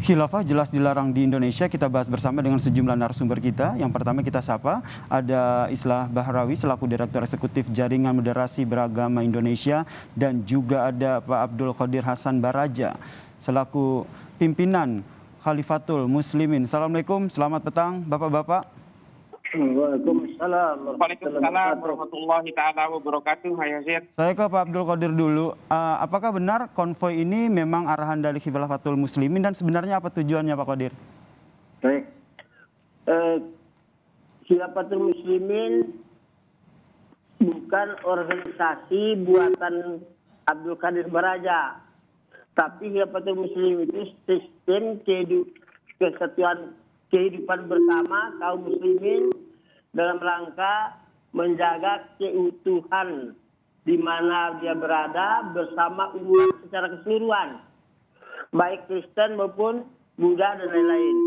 Khilafah jelas dilarang di Indonesia. Kita bahas bersama dengan sejumlah narasumber kita. Yang pertama kita sapa, ada Islah Bahrawi selaku Direktur Eksekutif Jaringan Moderasi Beragama Indonesia, dan juga ada Pak Abdul Qadir Hasan Baraja selaku pimpinan Khalifatul Muslimin. Assalamualaikum, selamat petang Bapak-bapak. Waalaikumsalam warahmatullahi taala wabarakatuh. Saya ke Pak Abdul Qadir dulu. Apakah benar konvoi ini memang arahan dari Khilafatul Muslimin, dan sebenarnya apa tujuannya Pak Qadir? Baik. Khilafatul Muslimin bukan organisasi buatan Abdul Qadir Baraja, tapi Khilafatul Muslimin itu sistem kesatuan kehidupan bersama kaum muslimin dalam rangka menjaga keutuhan di mana dia berada bersama umat secara keseluruhan, baik Kristen maupun Buddha dan lain-lain.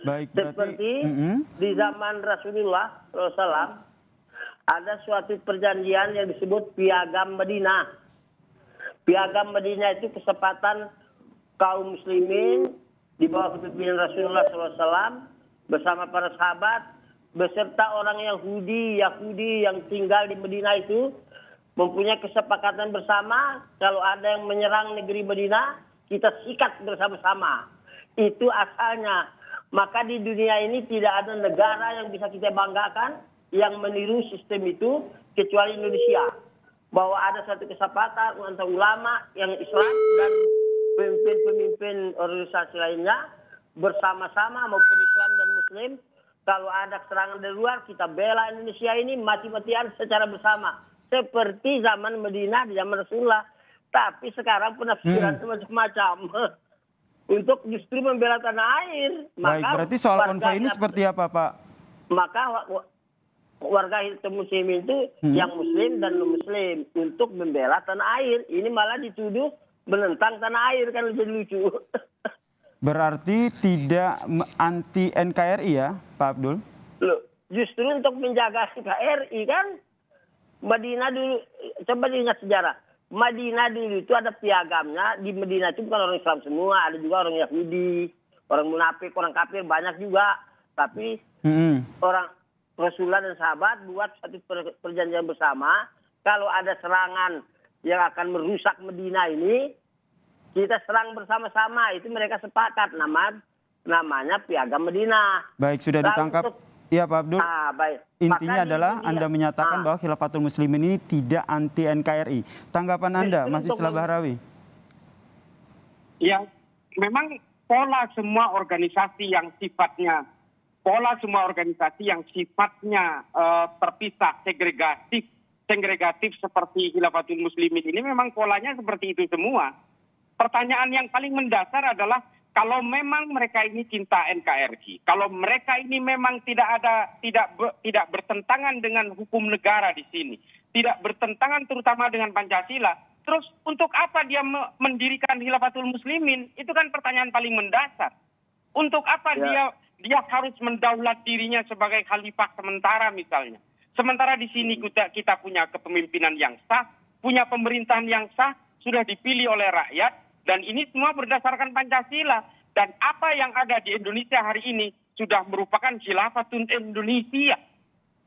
Baik, seperti di zaman Rasulullah SAW ada suatu perjanjian yang disebut Piagam Madinah. Piagam Madinah itu kesepakatan kaum muslimin di bawah kepemimpinan Rasulullah SAW bersama para sahabat beserta orang Yahudi yang tinggal di Madinah itu mempunyai kesepakatan bersama, kalau ada yang menyerang negeri Madinah kita sikat bersama-sama. Itu asalnya. Maka di dunia ini tidak ada negara yang bisa kita banggakan yang meniru sistem itu kecuali Indonesia. Bahwa ada satu kesepakatan antara ulama yang Islam dan pemimpin organisasi lainnya bersama-sama maupun Islam dan Muslim, kalau ada serangan dari luar kita bela Indonesia ini mati-matian secara bersama seperti zaman Madinah di zaman Rasulullah. Tapi sekarang penafsiran macam-macam untuk justru membela tanah air. Baik, berarti soal konvoi ini seperti apa Pak? Maka warga muslim itu yang muslim dan non muslim untuk membela tanah air, ini malah dituduh menentang tanah air, kan lebih lucu. Berarti tidak anti NKRI ya Pak Abdul? Loh, justru untuk menjaga NKRI kan. Madinah dulu, coba diingat sejarah. Madinah dulu itu ada piagamnya. Di Madinah itu bukan orang Islam semua, ada juga orang Yahudi, orang munafik, orang kafir, banyak juga. Tapi orang Rasulullah dan sahabat buat satu perjanjian bersama, kalau ada serangan yang akan merusak Madinah ini, kita serang bersama-sama. Itu mereka sepakat, namanya Piagam Madinah. Baik, sudah ditangkap. Iya Pak Abdul. Baik. Intinya adalah Anda menyatakan bahwa Khilafatul Muslimin ini tidak anti NKRI. Tanggapan Anda, Mas Islah Bahrawi? Ya, memang pola semua organisasi yang sifatnya terpisah, segregatif seperti Khilafatul Muslimin ini memang polanya seperti itu semua. Pertanyaan yang paling mendasar adalah kalau memang mereka ini cinta NKRI, kalau mereka ini memang tidak bertentangan dengan hukum negara di sini, tidak bertentangan terutama dengan Pancasila, terus untuk apa dia mendirikan Khilafatul Muslimin? Itu kan pertanyaan paling mendasar. Untuk apa dia harus mendaulat dirinya sebagai khalifah sementara misalnya? Sementara di sini kita punya kepemimpinan yang sah, punya pemerintahan yang sah, sudah dipilih oleh rakyat, dan ini semua berdasarkan Pancasila. Dan apa yang ada di Indonesia hari ini sudah merupakan Khilafatun Indonesia.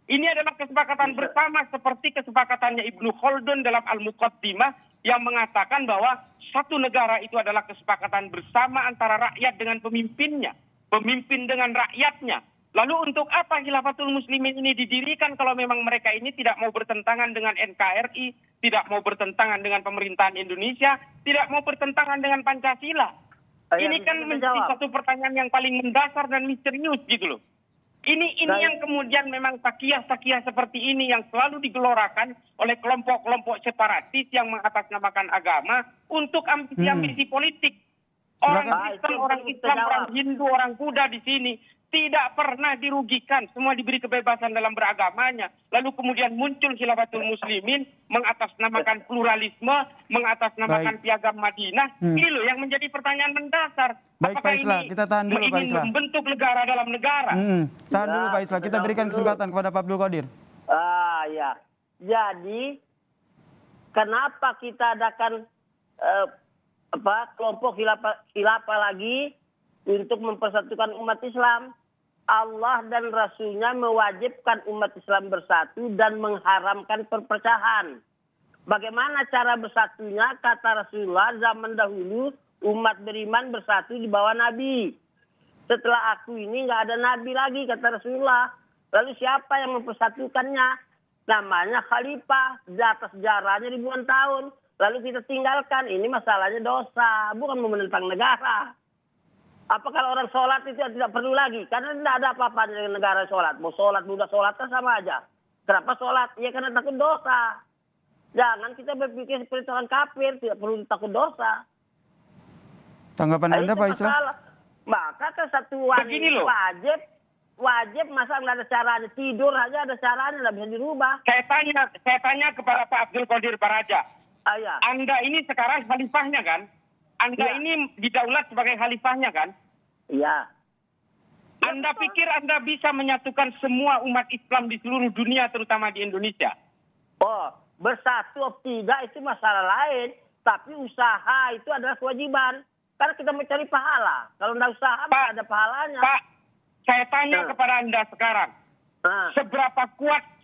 Ini adalah kesepakatan bersama seperti kesepakatannya Ibnu Khaldun dalam Al-Muqaddimah yang mengatakan bahwa satu negara itu adalah kesepakatan bersama antara rakyat dengan pemimpinnya, pemimpin dengan rakyatnya. Lalu untuk apa Khilafatul Muslimin ini didirikan kalau memang mereka ini tidak mau bertentangan dengan NKRI, tidak mau bertentangan dengan pemerintahan Indonesia, tidak mau bertentangan dengan Pancasila? Ini kan menjadi satu pertanyaan yang paling mendasar dan misterius gitu loh. Ini yang kemudian memang takiyah seperti ini yang selalu digelorakan oleh kelompok-kelompok separatis yang mengatasnamakan agama untuk ambisi-ambisi politik. Orang Kristen, orang Islam, orang Hindu, orang Buddha di sini tidak pernah dirugikan, semua diberi kebebasan dalam beragamanya. Lalu kemudian muncul Khilafatul Muslimin mengatasnamakan pluralisme, mengatasnamakan Piagam Madinah. Ini loh yang menjadi pertanyaan mendasar. Baik Pak Islah, kita tahan dulu Pak Islah. Membentuk negara dalam negara. Tahan dulu Pak Islah, kita berikan kesempatan kepada Pak Abdul Qadir. Ya. Jadi kenapa kita adakan kelompok khilafah lagi untuk mempersatukan umat Islam. Allah dan Rasulnya mewajibkan umat Islam bersatu dan mengharamkan perpecahan. Bagaimana cara bersatunya? Kata Rasulullah, zaman dahulu umat beriman bersatu di bawah Nabi. Setelah aku ini nggak ada Nabi lagi, kata Rasulullah. Lalu siapa yang mempersatukannya? Namanya khalifah, di atas sejarahnya ribuan tahun. Lalu kita tinggalkan, ini masalahnya dosa, bukan menentang negara. Apa kalau orang sholat itu tidak perlu lagi? Karena tidak ada apa-apa dengan negara sholat. Mau sholat, budak sholat sama aja. Kenapa sholat? Ya karena takut dosa. Jangan kita berpikir seperti orang kafir, tidak perlu takut dosa. Tanggapan Anda, Pak Islah? Maka kesatuan wajib, masa nggak ada caranya? Tidur aja ada caranya, nggak bisa dirubah. Saya tanya kepada Pak Abdul Qadir Baraja. Ya. Anda ini sekarang khalifahnya kan? Anda Ya. ini didaulat sebagai khalifahnya kan? Iya. Anda pikir Anda bisa menyatukan semua umat Islam di seluruh dunia, terutama di Indonesia? Oh, bersatu atau tidak itu masalah lain. Tapi usaha itu adalah kewajiban. Karena kita mencari pahala. Kalau tidak usaha, tidak ada pahalanya. Pak, saya tanya kepada Anda sekarang.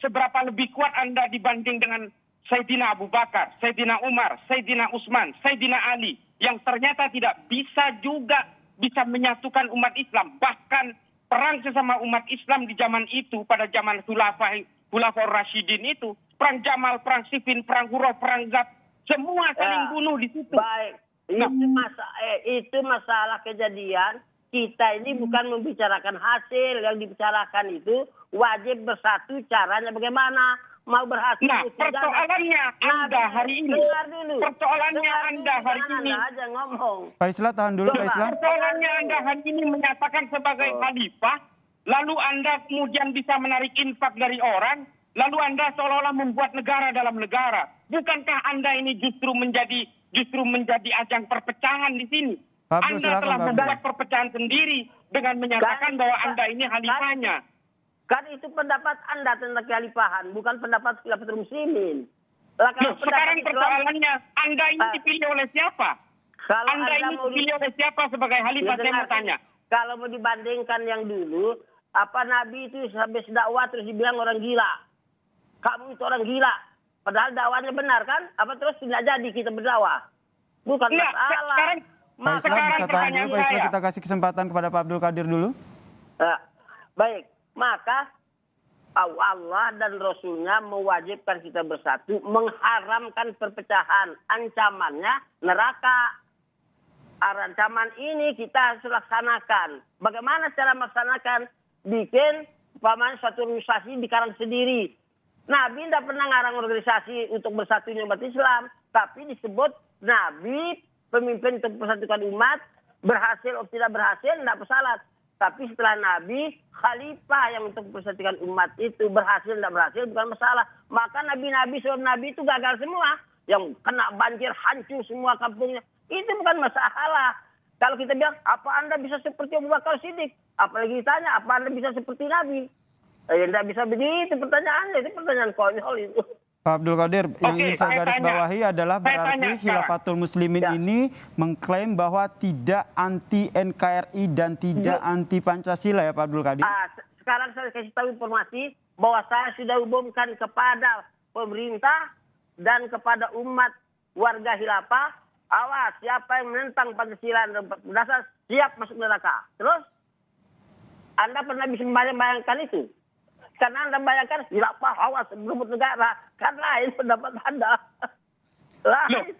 Seberapa lebih kuat Anda dibanding dengan Sayyidina Abu Bakar, Sayyidina Umar, Sayyidina Utsman, Sayyidina Ali, yang ternyata tidak bisa menyatukan umat Islam. Bahkan perang sesama umat Islam di zaman itu, pada zaman Khulafaur Rasyidin itu, perang Jamal, perang Siffin, perang Huruf, perang Zab, semua saling bunuh di situ. Baik, itu masalah kejadian. Kita ini bukan membicarakan hasil, yang dibicarakan itu wajib bersatu, caranya bagaimana. Mau berhasil. Nah, persoalannya Anda hari ini. Persoalannya Anda hari ini. Aja ngomong. Pak Islah, tahan dulu, Pak Islah. Persoalannya Anda hari ini menyatakan sebagai khalifah, lalu Anda kemudian bisa menarik infak dari orang, lalu Anda seolah-olah membuat negara dalam negara. Bukankah Anda ini justru menjadi ajang perpecahan di sini? Pak Abdul, Anda telah Pak Abdul. membuat perpecahan sendiri dengan menyatakan bahwa Anda ini khalifahnya. Kan itu pendapat Anda tentang kekhalifahan, bukan pendapat Khilafatul Muslimin. Sekarang persoalannya, Anda ini dipilih oleh siapa? Kalau Anda ini dipilih oleh siapa sebagai khalifah? Saya mau tanya. Kalau mau dibandingkan yang dulu, Nabi itu habis dakwah terus dibilang orang gila. Kamu itu orang gila. Padahal dakwanya benar kan? Terus tidak jadi kita berdakwah? Bukan masalah. Pak Islah bisa tahan dulu, Pak Islah, kita kasih kesempatan kepada Pak Abdul Qadir dulu. Baik. Maka Allah dan Rasulnya mewajibkan kita bersatu, mengharamkan perpecahan. Ancamannya neraka. Ancaman ini kita harus laksanakan. Bagaimana cara melaksanakan? Bikin suatu organisasi di karang sendiri. Nabi tidak pernah ngarang organisasi untuk bersatunya umat Islam. Tapi disebut Nabi pemimpin untuk persatukan umat. Berhasil atau tidak berhasil, tidak bersalah. Tapi setelah Nabi, khalifah yang untuk persatukan umat itu berhasil tidak berhasil bukan masalah. Maka nabi-nabi sebelum Nabi itu gagal semua. Yang kena banjir, hancur semua kampungnya. Itu bukan masalah. Kalau kita bilang, apa Anda bisa seperti Abu Bakar Siddiq? Apalagi ditanya, apa Anda bisa seperti Nabi? Tidak bisa begitu pertanyaannya. Itu pertanyaan konyol itu. Pak Abdul Qadir, yang ingin saya garis bawahi adalah berarti Khilafatul Muslimin ini mengklaim bahwa tidak anti NKRI dan tidak anti Pancasila ya Pak Abdul Qadir? Sekarang saya kasih tahu informasi bahwa saya sudah umumkan kepada pemerintah dan kepada umat warga khilafah, awas siapa yang menentang Pancasila dan dasar siap masuk neraka. Terus, Anda pernah bisa membayangkan itu? Karena Anda bayangkan, khilafah, awas, berebut negara. Kan lain pendapat Anda.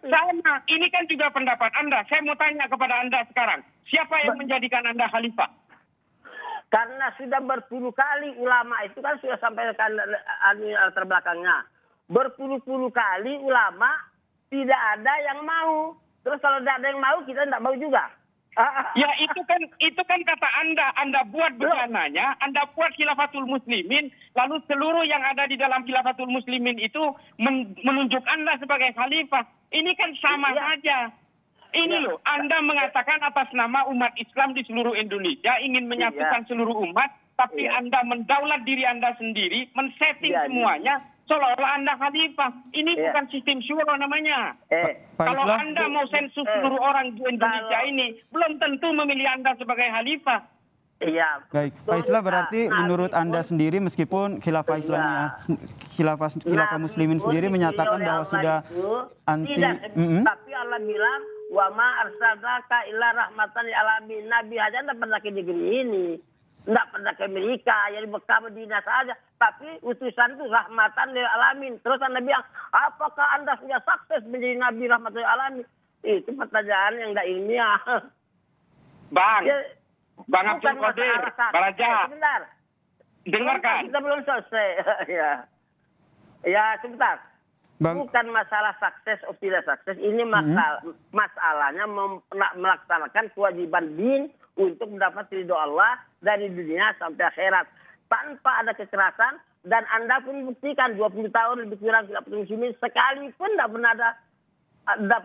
Sama, ini kan juga pendapat Anda. Saya mau tanya kepada Anda sekarang. Siapa yang menjadikan Anda khalifah? Karena sudah berpuluh kali ulama itu kan sudah sampai ke latar belakangnya. Berpuluh-puluh kali ulama tidak ada yang mau. Terus kalau tidak ada yang mau, kita tidak mau juga. Ya itu kan kata Anda buat becananya, Anda buat Khilafatul Muslimin, lalu seluruh yang ada di dalam Khilafatul Muslimin itu menunjuk Anda sebagai khalifah. Ini kan sama saja. Ini loh, Anda mengatakan atas nama umat Islam di seluruh Indonesia ingin menyatukan seluruh umat, tapi Anda mendaulat diri Anda sendiri, men-setting semuanya, seolah-olah Anda khalifah. Ini Iya. bukan sistem syuro namanya. Pak Kalau Islah, Anda mau sensus seluruh orang di Indonesia ini, belum tentu memilih Anda sebagai khalifah. Iya. baik, Pak Islah berarti Nabi menurut pun- Anda sendiri meskipun khilafah Iya. Islamiyah, khilafah Nabi muslimin pun sendiri dipilih menyatakan oleh bahwa Allah sudah itu anti. tidak, tapi Allah bilang wa ma arsalnaka illa rahmatan lil alamin. Nabi aja tidak pernah ke negeri ini. Tidak pernah ke Amerika, ya di Mekah Madinah saja. Tapi utusan itu rahmatan lil alamin. Terus Anda bilang, apakah Anda sudah sukses menjadi Nabi rahmatan lil alamin? Itu pertanyaan yang tidak ilmiah. Bang, Ya, Bang bukan Abdul Qadir, masalah sukses. Baraja, Sebentar. dengarkan. Kita belum selesai. Ya. Ya, sebentar. Bang, Bukan masalah sukses atau tidak sukses. Ini masalahnya melaksanakan kewajiban din untuk mendapat ridho Allah dari dunia sampai akhirat. Tanpa ada kekerasan. Dan Anda pun buktikan 20 tahun lebih kurang tidak pernah muslimin. Sekalipun tidak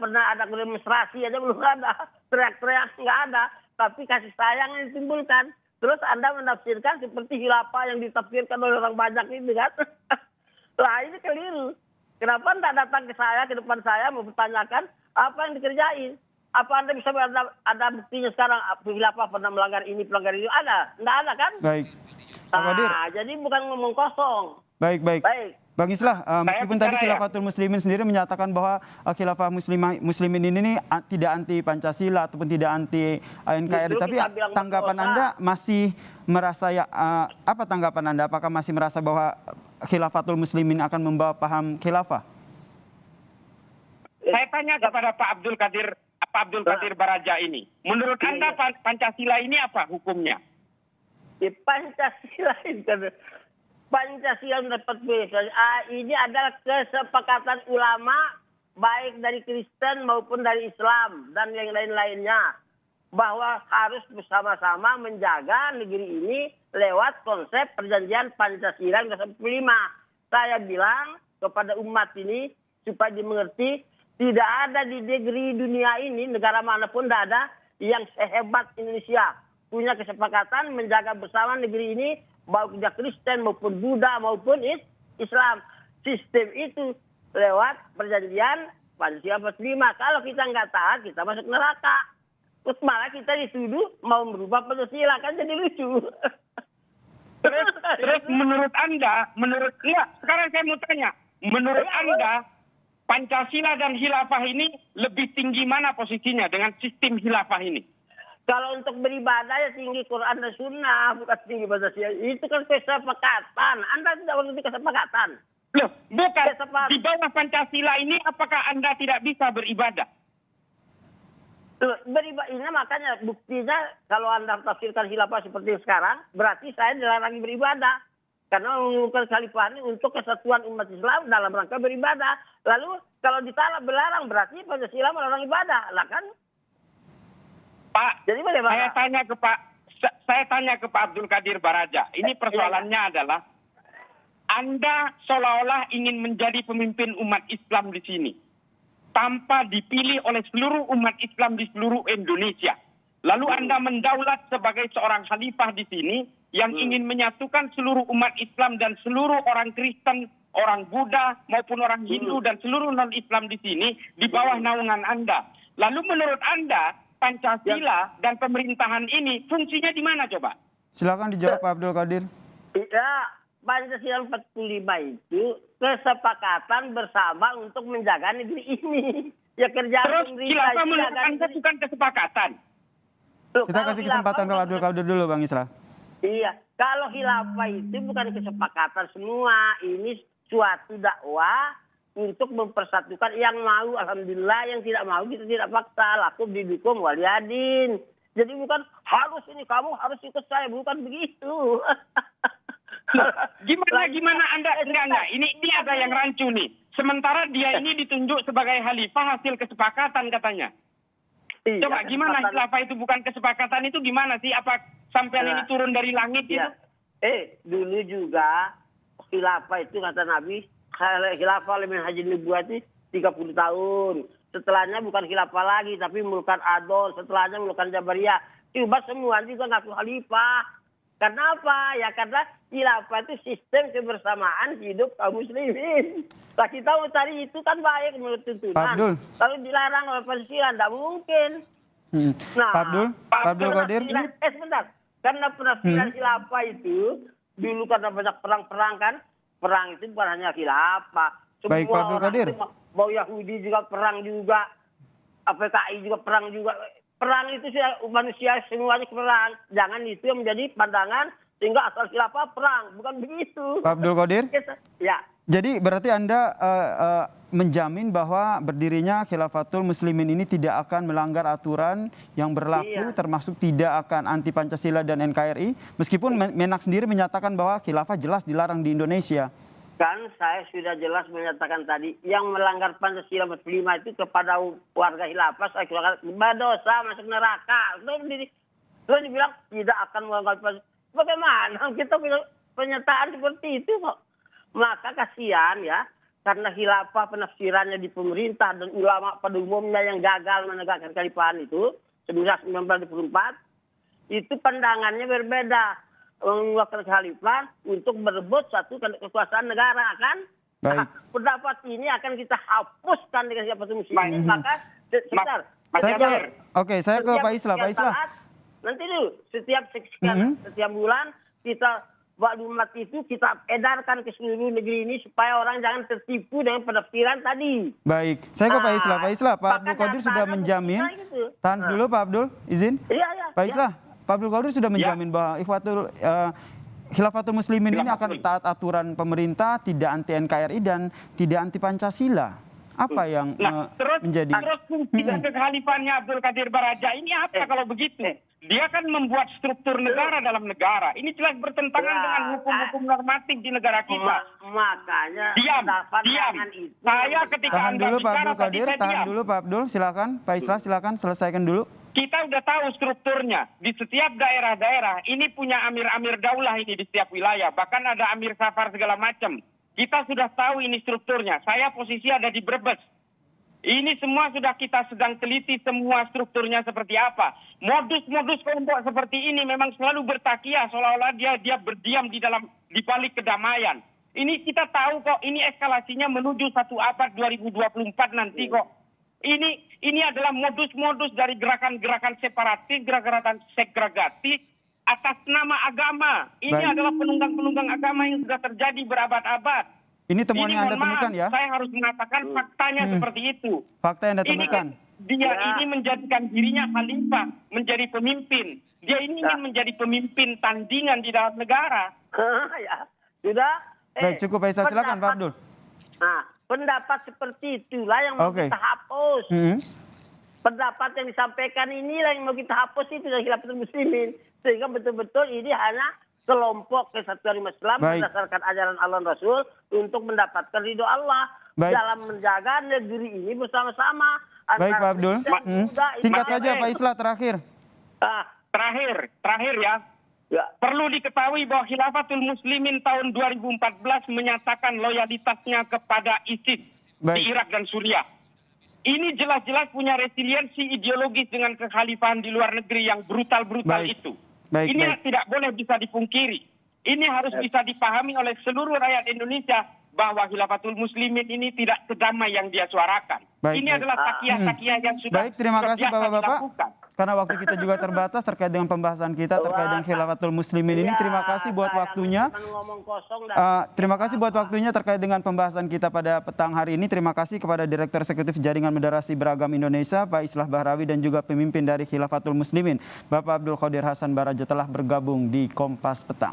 pernah ada demonstrasi aja belum ada. Teriak-teriak nggak ada. Tapi kasih sayang yang ditimbulkan. Terus Anda menafsirkan seperti khilafah yang ditafsirkan oleh orang banyak itu kan. Lah ini keliru. Kenapa Anda datang ke saya, ke depan saya mempertanyakan apa yang dikerjain? Apa Anda bisa ada buktinya sekarang khilafah pernah melanggar ini, pelanggar itu? Ada? Tidak ada kan? baik, Pak Qadir. Jadi bukan ngomong kosong. Baik. Baik. Bang Islah, meskipun tadi bicara ya. Khilafatul Muslimin sendiri menyatakan bahwa khilafah muslimin ini tidak anti Pancasila ataupun tidak anti NKRI, Justru tapi kita bilang tanggapan berdosa. Anda masih merasa apa tanggapan Anda? Apakah masih merasa bahwa Khilafatul Muslimin akan membawa paham khilafah? Saya tanya kepada Pak Abdul Qadir Baraja ini. Menurut Anda Pancasila ini apa hukumnya? Pancasila itu. Pancasila mendapat ini adalah kesepakatan ulama baik dari Kristen maupun dari Islam dan yang lain-lainnya bahwa harus bersama-sama menjaga negeri ini lewat konsep perjanjian Pancasila yang ke-45. Saya bilang kepada umat ini supaya dimengerti tidak ada di negeri dunia ini negara manapun tidak ada yang sehebat Indonesia punya kesepakatan menjaga bersama negeri ini baik Kristen maupun Buddha maupun Islam. Sistem itu lewat perjanjian Pancasila 45. Kalau kita nggak taat, kita masuk neraka. Terus malah kita dituduh mau merubah Pancasila, kan jadi lucu. Terus menurut Anda, sekarang saya mau tanya, menurut Anda Pancasila dan khilafah ini lebih tinggi mana posisinya dengan sistem khilafah ini? Kalau untuk beribadah ya tinggi Quran dan Sunnah, bukan tinggi Pancasila. Itu kan kesepakatan. Anda tidak mengerti kesepakatan. Loh, bukan. Di bawah Pancasila ini apakah Anda tidak bisa beribadah? Beribadah ini makanya buktinya kalau Anda tafsirkan khilafah seperti sekarang, berarti saya dilarang beribadah. Karena mengumumkan khalifah ini untuk kesatuan umat Islam dalam rangka beribadah. Lalu kalau ditolak berlarang berarti Pancasila melarang ibadah. Lah kan? Pak, jadi saya tanya ke Pak Abdul Qadir Baraja. Ini persoalannya adalah Anda seolah-olah ingin menjadi pemimpin umat Islam di sini tanpa dipilih oleh seluruh umat Islam di seluruh Indonesia. Lalu Anda mendaulat sebagai seorang khalifah di sini yang ingin menyatukan seluruh umat Islam dan seluruh orang Kristen, orang Buddha maupun orang Hindu dan seluruh non-Islam di sini di bawah naungan Anda. Lalu menurut Anda Pancasila dan pemerintahan ini fungsinya di mana coba? Silakan dijawab Pak Abdul Qadir. Ya, Pancasila 45 itu kesepakatan bersama untuk menjaga negeri ini. Ya kerja terus khilafah menurut Anda bukan kesepakatan? Kita kasih kesempatan ke Pak Abdul Qadir dulu Bang Islah. Iya, kalau khilafah itu bukan kesepakatan semua. Ini suatu dakwah untuk mempersatukan yang mau, alhamdulillah, yang tidak mau kita tidak paksa, lakum didukung waliyadin. Jadi bukan harus ini kamu harus ikut saya, bukan begitu. Gimana Anda enggak. Ini ada yang rancu nih. Sementara dia ini ditunjuk sebagai khalifah hasil kesepakatan katanya. Iya, Coba gimana khilafah itu bukan kesepakatan itu gimana sih? Apa sampean ini turun dari langit itu? Dulu juga khilafah itu kata Nabi, khilafah lebih haji nubuwati 30 tahun. Setelahnya bukan khilafah lagi, tapi mulkan adol. Setelahnya mulkan jabariyah. Coba semua juga ngaku khalifah. Karena apa? Ya karena khilafah itu sistem kebersamaan hidup kaum muslimin. Nah kita mau cari itu kan baik menurut tuntunan. Pak Abdul. Kalau dilarang oleh Pancasila, tidak mungkin. Nah, Pak Abdul Qadir. Sebentar. Karena penafsiran khilafah itu, dulu karena banyak perang-perang kan, perang itu bukan hanya khilafah. Baik, Pak Abdul Qadir. Mau Yahudi juga perang juga, PKI juga perang juga. Perang itu sudah manusia semuanya perang. Jangan itu yang menjadi pandangan sehingga asal khilafah perang. Bukan begitu. Pak Abdul Qadir. Ya. Jadi berarti Anda menjamin bahwa berdirinya Khilafatul Muslimin ini tidak akan melanggar aturan yang berlaku, termasuk tidak akan anti Pancasila dan NKRI, meskipun Menak sendiri menyatakan bahwa khilafah jelas dilarang di Indonesia. Kan saya sudah jelas menyatakan tadi, yang melanggar Pancasila 45 itu kepada warga khilafah, saya kira berdosa, masuk neraka. Terus dibilang tidak akan melanggar Pancasila. Bagaimana kita punya pernyataan seperti itu kok? Maka kasihan ya, karena khilafah penafsirannya di pemerintah dan ulama pada umumnya yang gagal menegakkan kekhalifahan itu, 1924, itu pandangannya berbeda. Mengeluarkan kekhalifan untuk berebut satu kekuasaan negara kan. Nah, pendapat ini akan kita hapuskan dengan siapa muslimin. Maka sebentar. Saya ke Pak Islah. Nanti dulu setiap bulan kita maklumat itu kita edarkan ke seluruh negeri ini supaya orang jangan tertipu dengan penafsiran tadi. Baik, saya ke Pak Islah. Pak Islah, Pak Abdul Qadir sudah menjamin. Tahan dulu Pak Abdul, izin. Iya. Pak Islah. Pak Abdul Qadir sudah menjamin bahwa Khilafatul Muslimin ini akan taat aturan pemerintah, tidak anti NKRI dan tidak anti Pancasila. Apa yang menjadi fungsi kekhalifannya Abdul Qadir Baraja ini apa kalau begitu? Dia kan membuat struktur negara dalam negara. Ini jelas bertentangan dengan hukum-hukum normatif di negara kita. Makanya diam. Saya ketika tahan dulu Pak Abdul Qadir, tahan dulu Pak Abdul, silakan. Pak Islah silakan selesaikan dulu. Kita udah tahu strukturnya. Di setiap daerah-daerah ini punya amir-amir daulah ini di setiap wilayah. Bahkan ada amir safar segala macam. Kita sudah tahu ini strukturnya. Saya posisi ada di Brebes. Ini semua sudah kita sedang teliti semua strukturnya seperti apa. Modus-modus kelompok seperti ini memang selalu bertakia seolah-olah dia berdiam di balik kedamaian. Ini kita tahu kok, ini eskalasinya menuju satu abad 2024 nanti kok. Ini adalah modus-modus dari gerakan-gerakan separatis, gerakan segregatif atas nama agama. Ini adalah penunggang-penunggang agama yang sudah terjadi berabad-abad. Ini temuan yang Anda temukan ya? Saya harus mengatakan faktanya seperti itu. Fakta yang Anda temukan. Dia ini menjadikan dirinya khalifah, menjadi pemimpin. Dia ini ingin menjadi pemimpin tandingan di dalam negara. Ya, sudah. Baik, cukup Pak Islah, silakan Pak Abdul. Nah, pendapat seperti itulah yang mau kita hapus. Pendapat yang disampaikan inilah yang mau kita hapus itu dari Khilafatul Muslimin. Sehingga betul-betul ini hanya kelompok kesatuan Islam berdasarkan ajaran Allah dan Rasul untuk mendapatkan ridho Allah dalam menjaga negeri ini bersama-sama. Baik Pak Abdul, singkat saja Pak Islah terakhir. Terakhir ya. Perlu diketahui bahwa Khilafatul Muslimin tahun 2014 menyatakan loyalitasnya kepada ISIS di Irak dan Suriah. Ini jelas-jelas punya resiliensi ideologis dengan kekhalifahan di luar negeri yang brutal-brutal itu. Ini tidak boleh bisa dipungkiri. Ini harus bisa dipahami oleh seluruh rakyat Indonesia bahwa Khilafatul Muslimin ini tidak sedamai yang dia suarakan. Ini adalah takiah-takiah yang sudah terima kasih Bapak-Bapak. dilakukan. Karena waktu kita juga terbatas terkait dengan pembahasan kita terkait dengan Khilafatul Muslimin ini. Terima kasih buat waktunya. Terima kasih buat waktunya terkait dengan pembahasan kita pada petang hari ini. Terima kasih kepada Direktur Eksekutif Jaringan Moderasi Beragam Indonesia, Pak Islah Bahrawi, dan juga pemimpin dari Khilafatul Muslimin, Bapak Abdul Qadir Hasan Baraja telah bergabung di Kompas Petang.